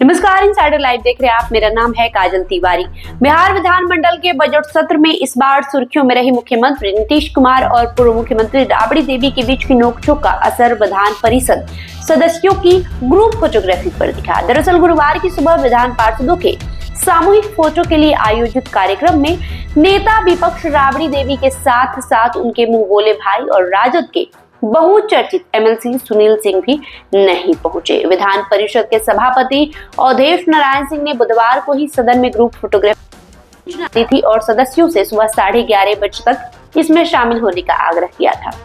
नमस्कार, insider live देख रहे हैं आप। मेरा नाम है काजल तिवारी। बिहार विधानमंडल के बजट सत्र में इस बार सुर्खियों में रही मुख्यमंत्री नीतीश कुमार और पूर्व मुख्यमंत्री राबड़ी देवी के बीच की नोकझोंक का असर विधान परिषद सदस्यों की ग्रुप फोटोग्राफी पर दिखा। दरअसल गुरुवार की सुबह विधान पार्षदों के सामूहिक फोटो के लिए आयोजित कार्यक्रम में नेता विपक्ष राबड़ी देवी के साथ साथ उनके मुंह बोले भाई और राजद के बहुचर्चित एमएलसी सुनील सिंह भी नहीं पहुंचे। विधान परिषद के सभापति अवधेश नारायण सिंह ने बुधवार को ही सदन में ग्रुप फोटोग्राफी दी थी और सदस्यों से सुबह 11:30 बजे तक इसमें शामिल होने का आग्रह किया था।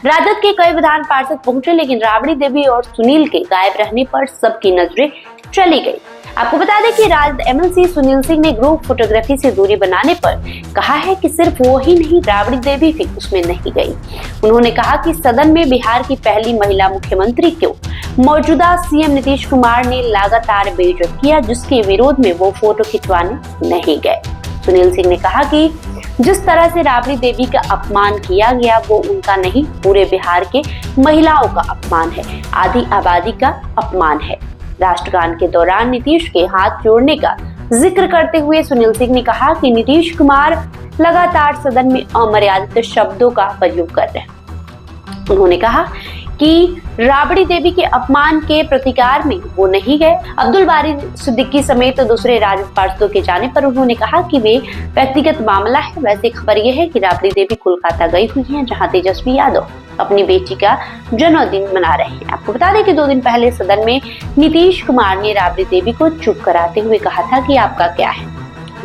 राजद के कई विधान पार्षद पहुंचे, लेकिन राबड़ी देवी और सुनील के गायब रहने पर सबकी नजरें चली गई। आपको बता दें कि राजद एमएलसी सुनील सिंह ने ग्रुप फोटोग्राफी से दूरी बनाने पर कहा है कि सिर्फ वो ही नहीं, राबड़ी देवी भी उसमें नहीं गई। उन्होंने कहा कि सदन में बिहार की पहली महिला मुख्यमंत्री को मौजूदा सीएम नीतीश कुमार ने लगातार बेइज्जत किया, जिसके विरोध में वो फोटो खिंचवाने नहीं गए। सुनील सिंह ने कहा कि जिस तरह से राबड़ी देवी का अपमान किया गया वो उनका नहीं, पूरे बिहार के महिलाओं का अपमान है, आधी आबादी का अपमान है। राष्ट्रगान के दौरान नीतीश के हाथ जोड़ने का जिक्र करते हुए सुनील सिंह ने कहा कि नीतीश कुमार लगातार सदन में अमर्यादित शब्दों का प्रयोग कर रहे हैं। उन्होंने कहा कि राबड़ी देवी के अपमान के प्रतिकार में वो नहीं गए। अब्दुल बारी सिद्दीकी समेत दूसरे राजद पार्षदों के जाने पर उन्होंने कहा कि वे व्यक्तिगत मामला है। वैसे खबर यह है कि राबड़ी देवी कोलकाता गई हुई हैं, जहां तेजस्वी यादव अपनी बेटी का जन्मदिन मना रहे हैं। आपको बता दें कि 2 दिन पहले सदन में नीतीश कुमार ने राबड़ी देवी को चुप कराते हुए कहा था कि आपका क्या है,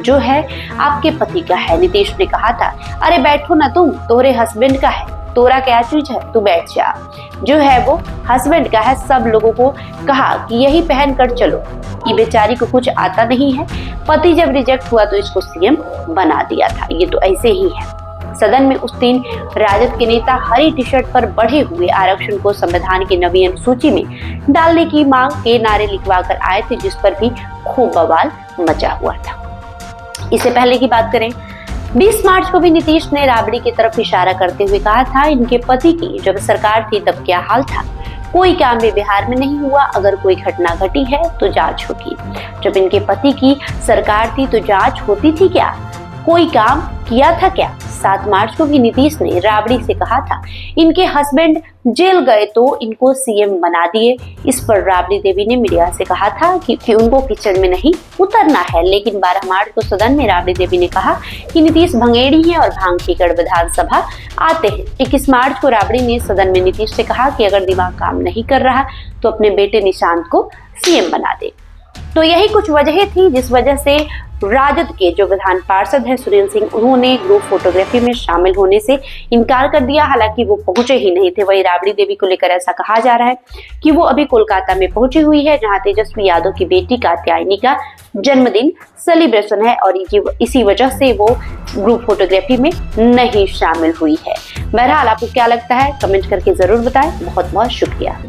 जो है आपके पति का है। नीतीश ने कहा था, अरे बैठो ना तुम, तोरे हस्बैंड का है, तोरा क्या चीज है, तू बैठ जा, जो है वो हस्बैंड का है। सब लोगों को कहा कि यही पहन कर चलो, ये बेचारी को कुछ आता नहीं है, पति जब रिजेक्ट हुआ तो इसको सीएम बना दिया था, ये तो ऐसे ही है। सदन में उस दिन राजद के नेता हरी टी शर्ट पर बढ़े हुए आरक्षण को संविधान की नवीं अनुसूची में डालने की मांग के नारे लिखवा कर आए थे, जिस पर भी खूब बवाल मचा हुआ था। इससे पहले की बात करें, 20 मार्च को भी नीतीश ने राबड़ी की तरफ इशारा करते हुए कहा था, इनके पति की जब सरकार थी तब क्या हाल था, कोई काम भी बिहार में नहीं हुआ, अगर कोई घटना घटी है तो जांच होगी। जब इनके पति की सरकार थी तो जांच होती थी क्या, कोई काम किया था क्या। 7 मार्च को भी नीतीश ने राबड़ी से कहा था, इनके हस्बैंड जेल गए तो इनको सीएम बना दिए। इस पर राबड़ी देवी ने मीडिया से कहा था कि उनको किचन में नहीं उतरना है। लेकिन 12 मार्च को सदन में राबड़ी देवी ने कहा कि नीतीश भंगेड़ी है और भांग पीकर विधानसभा आते हैं। 21 मार्च को राबड़ी ने सदन में नीतीश से कहा कि अगर दिमाग काम नहीं कर रहा तो अपने बेटे निशांत को सीएम बना दे। तो यही कुछ वजह थी जिस वजह से राजद के जो विधान पार्षद हैं सुनील सिंह, उन्होंने ग्रुप फोटोग्राफी में शामिल होने से इनकार कर दिया। हालांकि वो पहुंचे ही नहीं थे। वही राबड़ी देवी को लेकर ऐसा कहा जा रहा है कि वो अभी कोलकाता में पहुंची हुई है, जहां तेजस्वी यादव की बेटी कात्यायनी का जन्मदिन सेलिब्रेशन है और इसी वजह से वो ग्रुप फोटोग्राफी में नहीं शामिल हुई है। बहरहाल आपको क्या लगता है, कमेंट करके जरूर बताएं। बहुत बहुत शुक्रिया।